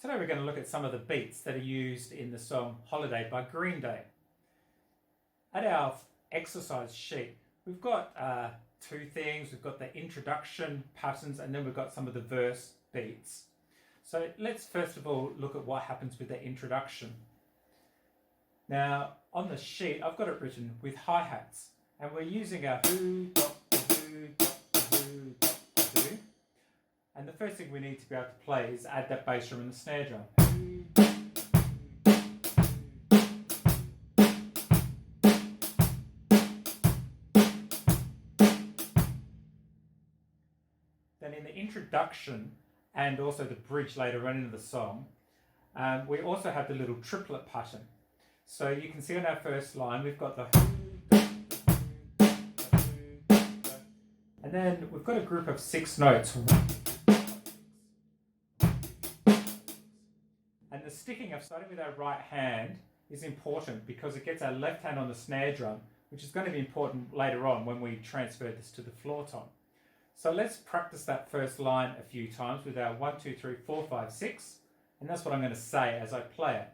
Today we're going to look at some of the beats that are used in the song Holiday by Green Day. At our exercise sheet, we've got two things. We've got the introduction patterns and then we've got some of the verse beats. So let's first of all look at what happens with the introduction. Now on the sheet I've got it written with hi-hats and we're using our who, dot, who, dot, who, dot, who. And the first thing we need to be able to play is add that bass drum and the snare drum. Then in the introduction and also the bridge later on into the song, we also have the little triplet pattern. So you can see on our first line we've got the and then we've got a group of 6 notes. And the sticking of starting with our right hand is important because it gets our left hand on the snare drum, which is going to be important later on when we transfer this to the floor tom. So let's practice that first line a few times with our 1, 2, 3, 4, 5, 6, and that's what I'm going to say as I play it.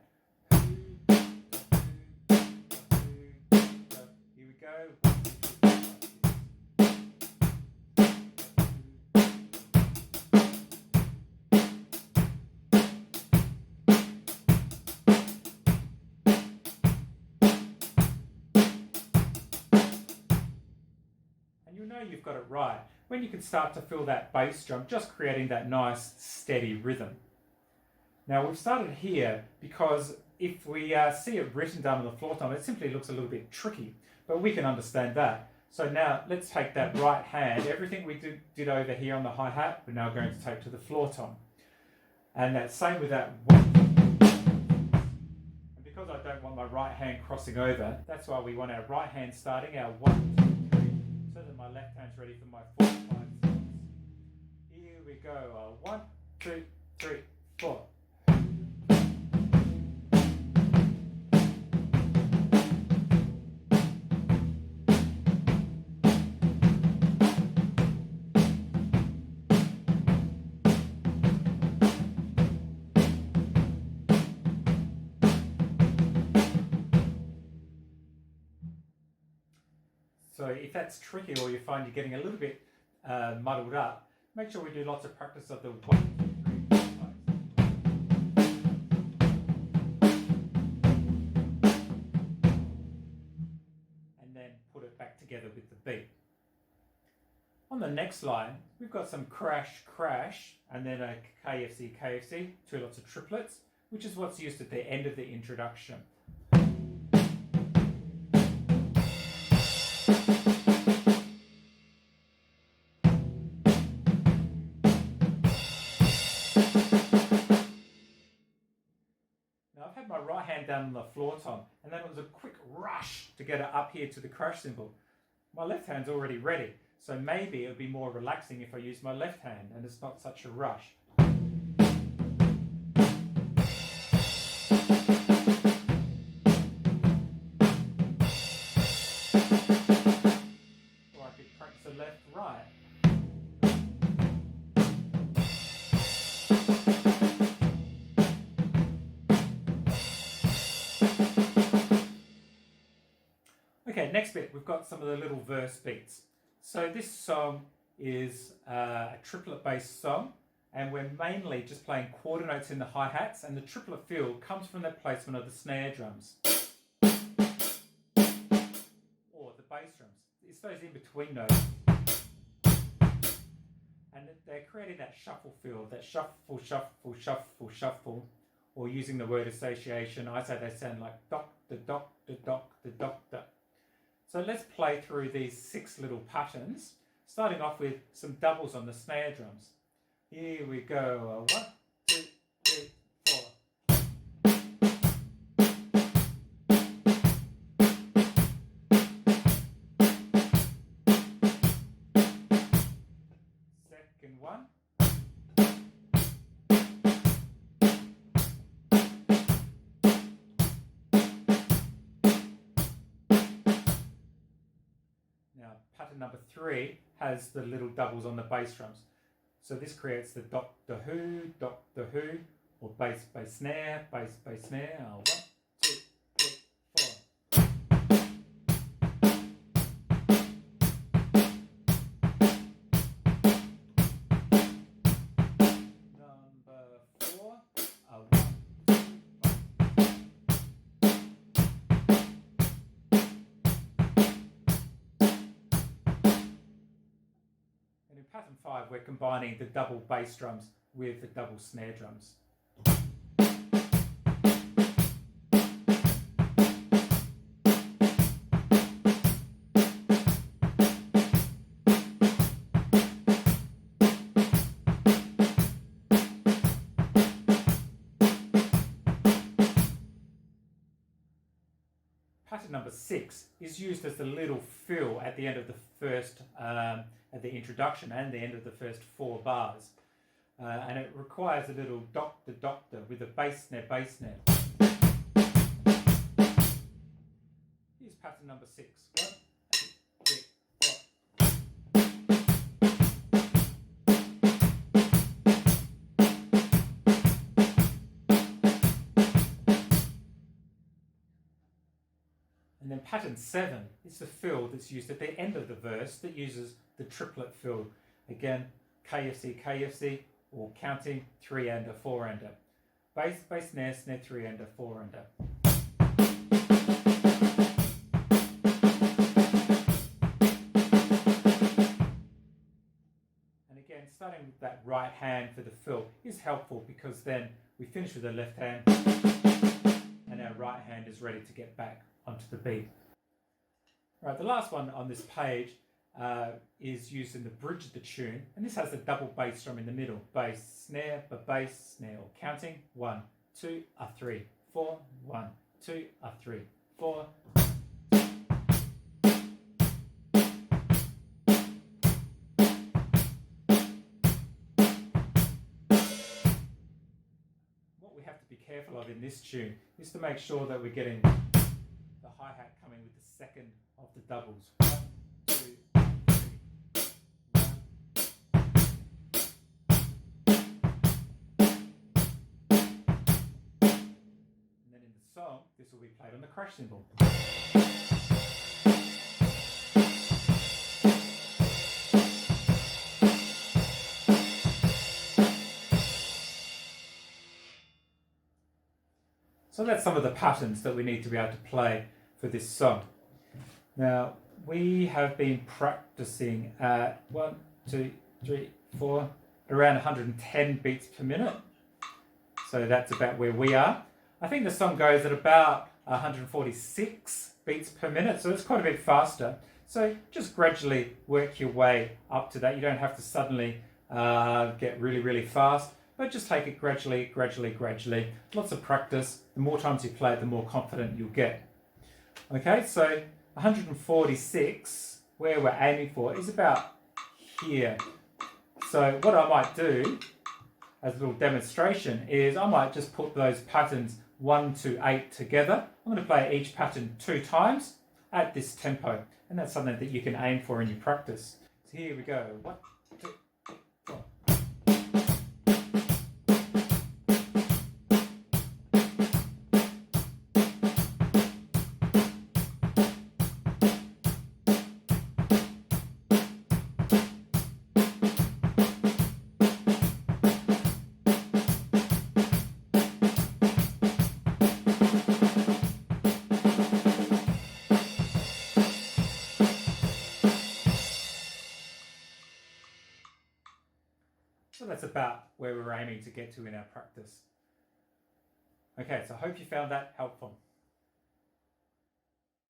Here we go. You know you've got it right when you can start to feel that bass drum just creating that nice steady rhythm. Now we've started here because if we see it written down on the floor tom, it simply looks a little bit tricky, but we can understand that. So now let's take that right hand, everything we did over here on the hi-hat, we're now going to take to the floor tom. And that same with that one. And because I don't want my right hand crossing over, that's why we want our right hand starting our 1, 2, 3, so that my left hand's ready for my 4, 5, 6. Here we go. 1, 2, 3, 4. So if that's tricky or you find you're getting a little bit muddled up, make sure we do lots of practice of the 1, 2, 3, 4, 5. And then put it back together with the beat. On the next line, we've got some crash, crash, and then a KFC, KFC, 2 lots of triplets, which is what's used at the end of the introduction. Now I've had my right hand down on the floor tom and then it was a quick rush to get it up here to the crash cymbal. My left hand's already ready, so maybe it would be more relaxing if I use my left hand and it's not such a rush. Or I could practice the left, right. Okay, next bit, we've got some of the little verse beats. So this song is a triplet-based song, and we're mainly just playing quarter notes in the hi-hats, and the triplet feel comes from the placement of the snare drums. Or the bass drums. It's those in-between notes. And they're creating that shuffle feel, that shuffle, shuffle, shuffle, shuffle, or using the word association. I say they sound like doc, the doc, the doc, the doc, the. So let's play through these 6 little patterns, starting off with some doubles on the snare drums. Here we go. 1, 2, 3, 4. Second one. Now, pattern number 3 has the little doubles on the bass drums. So this creates the Doctor Who, or bass, bass, snare, bass, bass, snare. 1, 2, 3, 4. Number 4. 1, 2, 5. And in pattern 5, we're combining the double bass drums with the double snare drums. Pattern number 6 is used as the little fill at the end of the first, at the introduction and the end of the first 4 bars. And it requires a little doctor doctor with a bass snare, bass snare. Here's pattern number 6. 1, 2, 3, 4. And then pattern 7 is the fill that's used at the end of the verse that uses the triplet fill. Again, KFC, KFC, or counting 3-ender, 4-ender. Bass, bass, snare, snare, 3-ender, 4-ender. And again, starting with that right hand for the fill is helpful because then we finish with the left hand and our right hand is ready to get back onto the beat. Right, the last one on this page is used in the bridge of the tune, and this has a double bass drum in the middle. Bass, snare, bass, snare, or counting 1, 2, 3, 4, 1, 2, 3, 4. What we have to be careful of in this tune is to make sure that we're getting the hi-hat coming with the second of the doubles. 1, 2, 3, 1. And then in the song, this will be played on the crash cymbal. So that's some of the patterns that we need to be able to play for this song. Now, we have been practicing at 1, 2, 3, 4, around 110 beats per minute. So that's about where we are. I think the song goes at about 146 beats per minute, so it's quite a bit faster. So just gradually work your way up to that. You don't have to suddenly get really, really fast, but just take it gradually, gradually, gradually. Lots of practice. The more times you play it, the more confident you'll get. Okay, so 146, where we're aiming for, is about here. So what I might do as a little demonstration is I might just put those patterns 1 to 8 together. I'm going to play each pattern 2 times at this tempo, and that's something that you can aim for in your practice. So here we go. 1, 2, 4. So that's about where we're aiming to get to in our practice. Okay, so I hope you found that helpful.